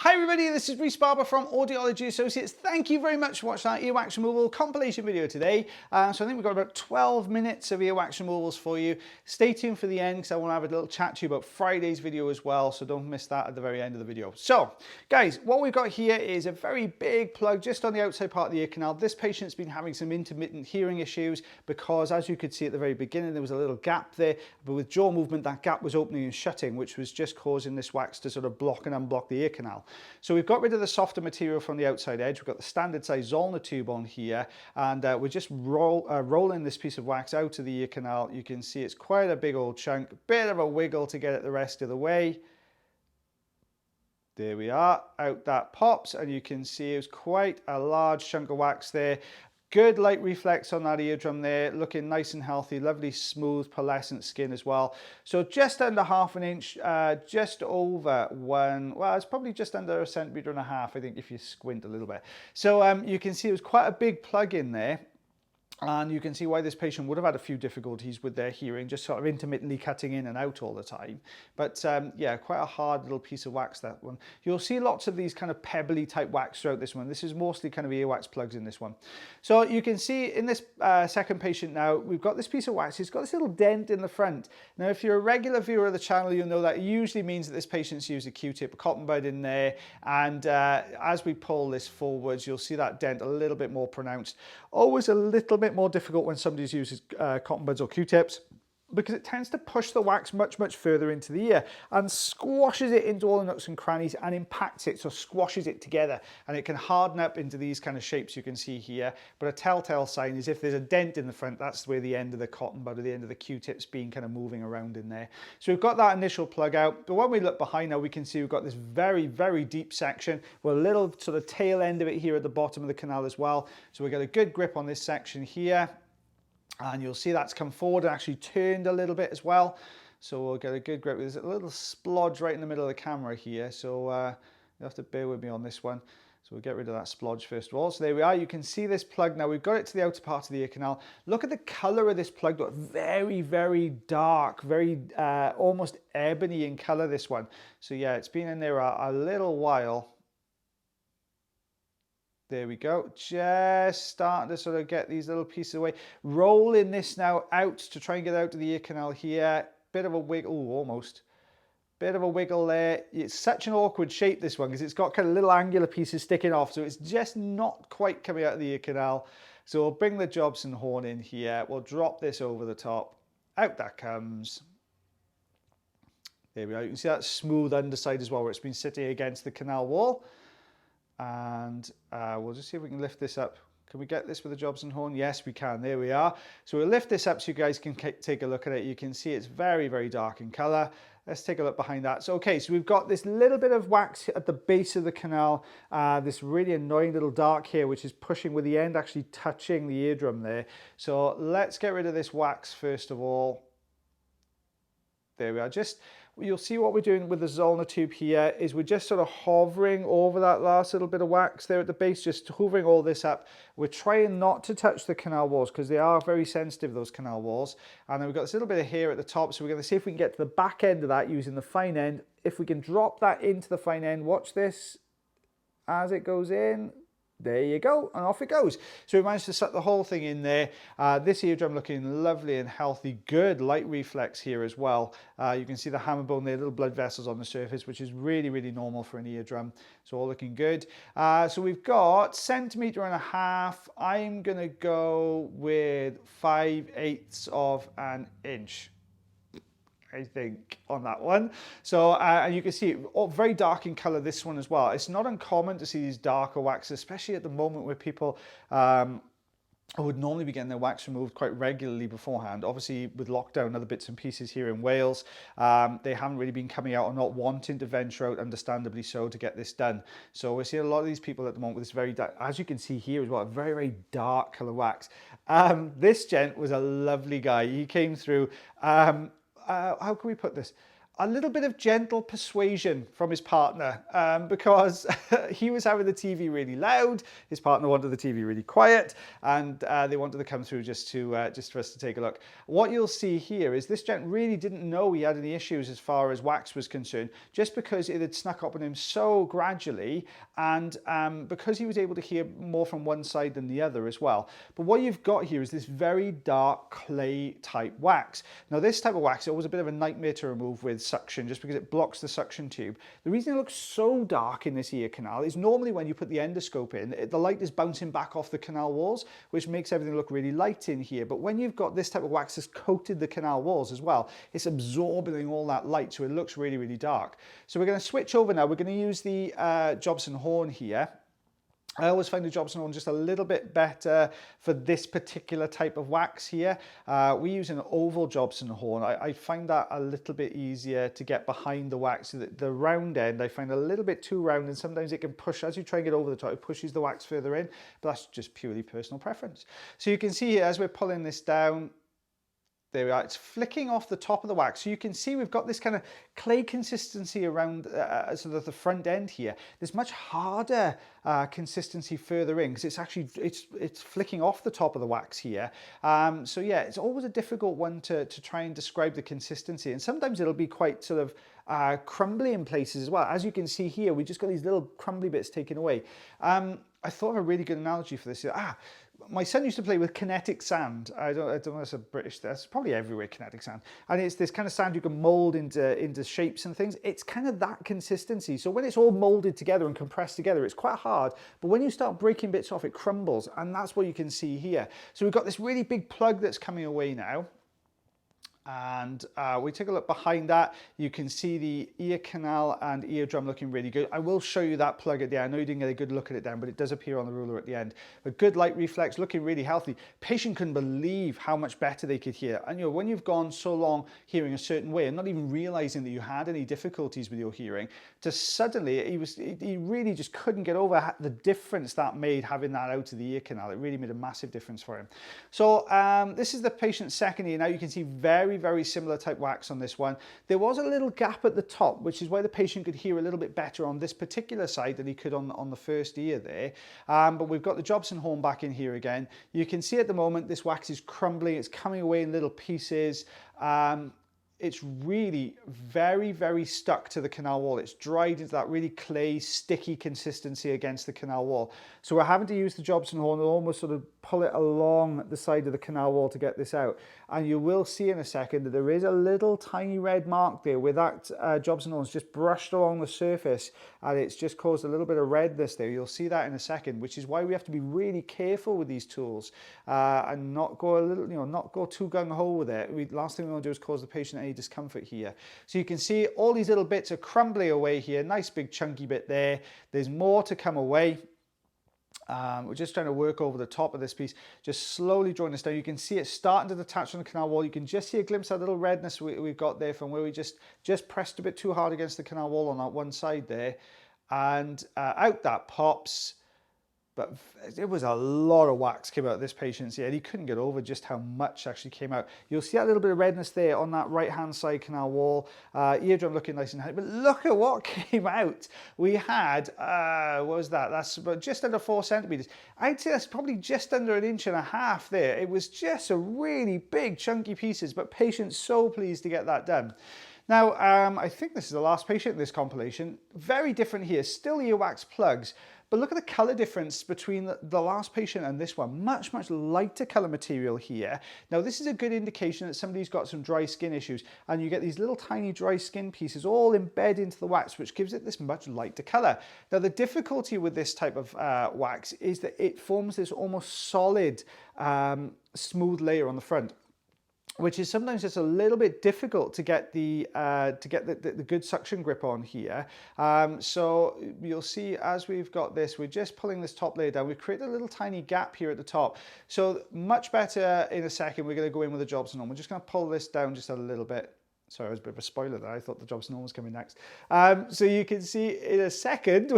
Hi everybody, this is Rhys Barber from Audiology Associates. Thank you very much for watching our earwax removal compilation video today. So I think we've got about 12 minutes of earwax removals for you. Stay tuned for the end because I want to have a little chat to you about Friday's video as well, so don't miss that at the very end of the video. So guys, what we've got here is a very big plug just on the outside part of the ear canal. This patient's been having some intermittent hearing issues because, as you could see at the very beginning, there was a little gap there, but with jaw movement that gap was opening and shutting, which was just causing this wax to sort of block and unblock the ear canal. So we've got rid of the softer material from the outside edge. We've got the standard size Zollner tube on here, and we're just rolling this piece of wax out of the ear canal. You can see it's quite a big old chunk, bit of a wiggle to get it the rest of the way. There we are, out that pops, and you can see it's quite a large chunk of wax there. Good light reflex on that eardrum there, looking nice and healthy, lovely smooth pearlescent skin as well. So just under ½ an inch, just over one, well, it's probably just under 1.5 centimeters, I think, if you squint a little bit. So you can see it was quite a big plug in there. And you can see why this patient would have had a few difficulties with their hearing, just sort of intermittently cutting in and out all the time. But yeah, quite a hard little piece of wax, that one. You'll see lots of these kind of pebbly type wax throughout this one. This is mostly kind of earwax plugs in this one. So you can see in this second patient now, we've got this piece of wax. It's got this little dent in the front. Now, if you're a regular viewer of the channel, you'll know that it usually means that this patient's used a Q-tip, a cotton bud in there. And as we pull this forwards, you'll see that dent a little bit more pronounced. Always a little bit more difficult when somebody uses cotton buds or Q-tips, because it tends to push the wax much further into the ear and squashes it into all the nooks and crannies and impacts it, so squashes it together, and it can harden up into these kind of shapes you can see here. But a telltale sign is if there's a dent in the front, that's where the end of the cotton bud or the end of the Q-tip's been kind of moving around in there. So we've got that initial plug out, but when we look behind now, we can see we've got this very deep section with a little sort of tail end of it here at the bottom of the canal as well. So we've got a good grip on this section here. And you'll see that's come forward and actually turned a little bit as well. So we'll get a good grip. There's a little splodge right in the middle of the camera here. So you'll have to bear with me on this one. So we'll get rid of that splodge first of all. So there we are. You can see this plug now. We've got it to the outer part of the ear canal. Look at the color of this plug. Look, very dark, very almost ebony in color, this one. So yeah, it's been in there a little while. There we go, just starting to sort of get these little pieces away. Rolling this now out to try and get out to the ear canal here. Bit of a wiggle, ooh, almost. Bit of a wiggle there. It's such an awkward shape, this one, because it's got kind of little angular pieces sticking off, so it's just not quite coming out of the ear canal. So we'll bring the Jobson horn in here. We'll drop this over the top. Out that comes. There we go. You can see that smooth underside as well, where it's been sitting against the canal wall. And we'll just see if we can lift this up. Can we get this with the Jobson horn? Yes, we can. There we are. So we'll lift this up so you guys can take a look at it. You can see it's very dark in color. Let's take a look behind that. So, okay, so we've got this little bit of wax at the base of the canal, this really annoying little dark here, which is pushing with the end actually touching the eardrum there. So let's get rid of this wax first of all. There we are. You'll see what we're doing with the Zollner tube here is we're just sort of hovering over that last little bit of wax there at the base, just hovering all this up. We're trying not to touch the canal walls because they are very sensitive, those canal walls. And then we've got this little bit of hair at the top, so we're going to see if we can get to the back end of that using the fine end. If we can drop that into the fine end, watch this as it goes in. There you go, and off it goes. So we managed to set the whole thing in there. This eardrum looking lovely and healthy. Good light reflex here as well. You can see the hammer bone there, little blood vessels on the surface, which is really normal for an eardrum. So all looking good. So we've got 1.5 centimeters. I'm gonna go with 5/8 of an inch, I think, on that one. So and you can see very dark in color, this one as well. It's not uncommon to see these darker waxes, especially at the moment where people would normally be getting their wax removed quite regularly beforehand. Obviously with lockdown, other bits and pieces here in Wales, they haven't really been coming out or not wanting to venture out, understandably so, to get this done. So we're seeing a lot of these people at the moment with this very dark, as you can see here as well, a very dark color wax. This gent was a lovely guy. He came through, how can we put this? a little bit of gentle persuasion from his partner, because he was having the TV really loud, his partner wanted the TV really quiet, and they wanted to come through just for us to take a look. What you'll see here is this gent really didn't know he had any issues as far as wax was concerned, just because it had snuck up on him so gradually, and because he was able to hear more from one side than the other as well. But what you've got here is this very dark clay type wax. Now this type of wax is always a bit of a nightmare to remove with suction, just because it blocks the suction tube. The reason it looks so dark in this ear canal is normally when you put the endoscope in, the light is bouncing back off the canal walls, which makes everything look really light in here. But when you've got this type of wax that's coated the canal walls as well, it's absorbing all that light, so it looks really, really dark. So we're going to switch over now. We're going to use the Jobson horn here. I always find the Jobson horn just a little bit better for this particular type of wax here. We use an oval Jobson horn. I find that a little bit easier to get behind the wax. The round end I find a little bit too round, and sometimes it can push, as you try and get over the top, it pushes the wax further in, but that's just purely personal preference. So you can see here, as we're pulling this down, there we are, it's flicking off the top of the wax. So you can see we've got this kind of clay consistency around sort of the front end here. There's much harder consistency further in, because it's actually, it's flicking off the top of the wax here. So yeah, it's always a difficult one to try and describe the consistency. And sometimes it'll be quite sort of crumbly in places as well. As you can see here, we just got these little crumbly bits taken away. I thought of a really good analogy for this. My son used to play with kinetic sand. I don't know if it's a British thing. It's probably everywhere, kinetic sand. And it's this kind of sand you can mold into shapes and things. It's kind of that consistency. So when it's all molded together and compressed together, it's quite hard. But when you start breaking bits off, it crumbles. And that's what you can see here. So we've got this really big plug that's coming away now. And we take a look behind that. You can see the ear canal and eardrum looking really good. I will show you that plug at the end. I know you didn't get a good look at it then, but it does appear on the ruler at the end. But good light reflex, looking really healthy. Patient couldn't believe how much better they could hear. And you know, when you've gone so long hearing a certain way and not even realizing that you had any difficulties with your hearing, to suddenly he really just couldn't get over the difference that made having that out of the ear canal. It really made a massive difference for him. So this is the patient's second ear. Now you can see very similar type wax on this one. There was a little gap at the top, which is why the patient could hear a little bit better on this particular side than he could on the first ear there. But we've got the Jobson horn back in here again. You can see at the moment this wax is crumbling, it's coming away in little pieces. It's really very stuck to the canal wall. It's dried into that really clay, sticky consistency against the canal wall. So we're having to use the Jobson horn and almost sort of pull it along the side of the canal wall to get this out. And you will see in a second that there is a little tiny red mark there where that Jobson horn's just brushed along the surface, and it's just caused a little bit of redness there. You'll see that in a second, which is why we have to be really careful with these tools and not go not go too gung-ho with it. Last thing we want to do is cause the patient any discomfort here. So you can see all these little bits are crumbling away here. Nice big chunky bit there. There's more to come away. We're just trying to work over the top of this piece, just slowly drawing this down. You can see it starting to detach from the canal wall. You can just see a glimpse of that little redness we've got there from where we just pressed a bit too hard against the canal wall on that one side there. And out that pops. But it was a lot of wax came out of this patient's ear. He couldn't get over just how much actually came out. You'll see that little bit of redness there on that right-hand side canal wall. Eardrum looking nice and healthy. But look at what came out. We had, what was that? That's about just under 4 centimeters. I'd say that's probably just under 1.5 inches there. It was just a really big chunky pieces, but patient's so pleased to get that done. Now, I think this is the last patient in this compilation. Very different here, still earwax plugs. But look at the color difference between the last patient and this one. Much lighter color material here. Now, this is a good indication that somebody's got some dry skin issues, and you get these little tiny dry skin pieces all embed into the wax, which gives it this much lighter color. Now, the difficulty with this type of wax is that it forms this almost solid, smooth layer on the front, which is sometimes just a little bit difficult to get the good suction grip on here. So you'll see as we've got this, we're just pulling this top layer down. We've created a little tiny gap here at the top. So much better in a second, we're going to go in with the Jobson horn. We're just going to pull this down just a little bit. Sorry, I was a bit of a spoiler there. I thought the Jobson horn was coming next. So you can see in a second,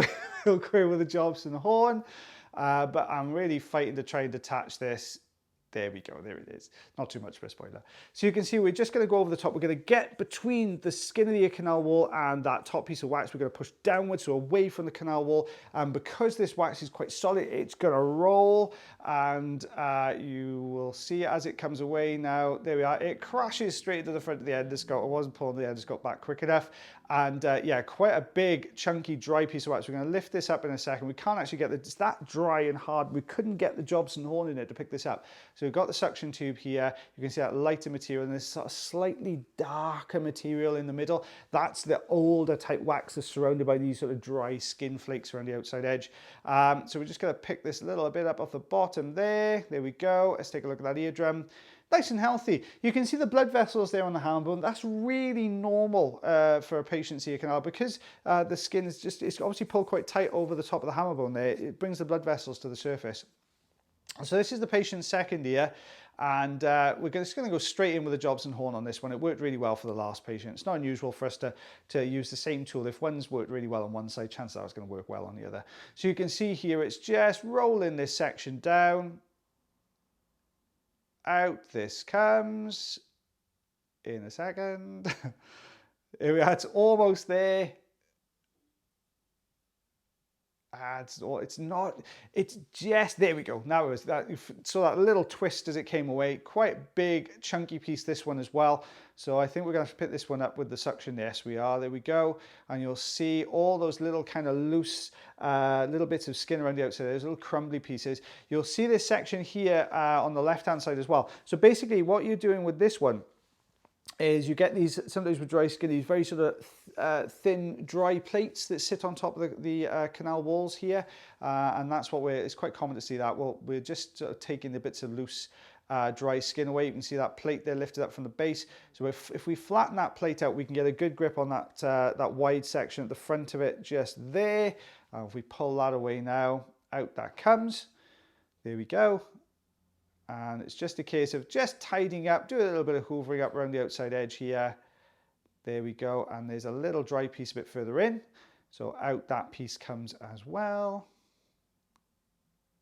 we'll go in with the Jobson horn. But I'm really fighting to try and detach this. There we go, there it is. Not too much for a spoiler. So you can see we're just going to go over the top. We're going to get between the skin of the ear canal wall and that top piece of wax. We're going to push downwards, so away from the canal wall. And because this wax is quite solid, it's going to roll. And you will see as it comes away now, there we are. It crashes straight into the front of the endoscope. I wasn't pulling the endoscope back quick enough. And yeah, quite a big, chunky, dry piece of wax. We're going to lift this up in a second. We can't actually get it's that dry and hard. We couldn't get the Jobson horn in it to pick this up. So we've got the suction tube here. You can see that lighter material and this sort of slightly darker material in the middle. That's the older type wax that's surrounded by these sort of dry skin flakes around the outside edge. So we're just going to pick this little bit up off the bottom there. There we go. Let's take a look at that eardrum. Nice and healthy. You can see the blood vessels there on the ham bone. That's really normal for a patient's ear canal because the skin is it's obviously pulled quite tight over the top of the hammer bone there. It brings the blood vessels to the surface. So this is the patient's second ear, and we're just going to go straight in with a Jobson horn on this one. It worked really well for the last patient. It's not unusual for us to use the same tool. If one's worked really well on one side, chances are it's going to work well on the other. So you can see here it's just rolling this section down. Out this comes in a second. Here we are, it's almost there. It's not, it's just, there we go. Now it was that, so that little twist as it came away, quite big, chunky piece, this one as well. So I think we're going to have to pick this one up with the suction. Yes, we are. There we go. And you'll see all those little kind of loose little bits of skin around the outside, those little crumbly pieces. You'll see this section here on the left-hand side as well. So basically what you're doing with this one is you get these, sometimes with dry skin, these very sort of thin, dry plates that sit on top of the canal walls here. And that's what it's quite common to see that. Well, we're just sort of taking the bits of loose dry skin away. You can see that plate there lifted up from the base. So if we flatten that plate out, we can get a good grip on that, that wide section at the front of it, just there. If we pull that away now, out that comes. There we go. And it's just a case of just tidying up, do a little bit of hoovering up around the outside edge here. There we go. And there's a little dry piece a bit further in. So out that piece comes as well.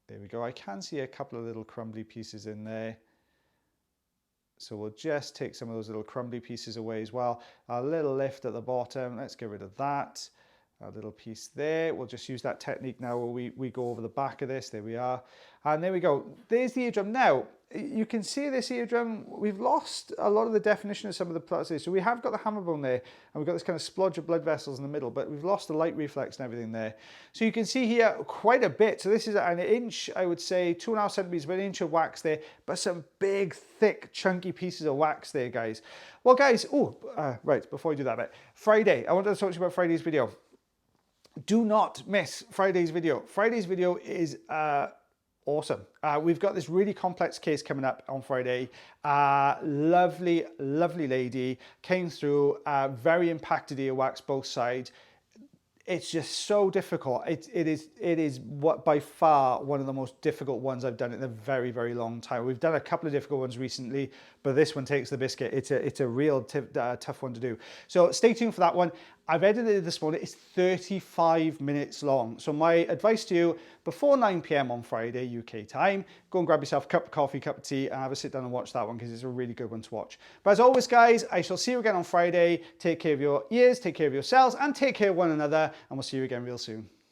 There we go. I can see a couple of little crumbly pieces in there. So we'll just take some of those little crumbly pieces away as well. A little lift at the bottom. Let's get rid of that. A little piece there. We'll just use that technique now where we go over the back of this. There we are. And there we go. There's the eardrum. Now, you can see this eardrum, we've lost a lot of the definition of some of the parts here. So we have got the hammer bone there, and we've got this kind of splodge of blood vessels in the middle, but we've lost the light reflex and everything there. So you can see here quite a bit. So this is an inch, I would say, 2.5 centimeters, about an inch of wax there, but some big, thick, chunky pieces of wax there, guys. Well, guys, right, before I do that bit, Friday, I wanted to talk to you about Friday's video. Do not miss Friday's video. Friday's video is awesome. We've got this really complex case coming up on Friday. Lovely, lovely lady came through, very impacted earwax both sides. It's just so difficult. It is what by far one of the most difficult ones I've done in a very, very long time. We've done a couple of difficult ones recently, but this one takes the biscuit. It's a real tough one to do. So stay tuned for that one. I've edited it this morning. It's 35 minutes long. So my advice to you, before 9 p.m. on Friday, UK time, go and grab yourself a cup of coffee, cup of tea, and have a sit down and watch that one because it's a really good one to watch. But as always, guys, I shall see you again on Friday. Take care of your ears, take care of yourselves, and take care of one another. And we'll see you again real soon.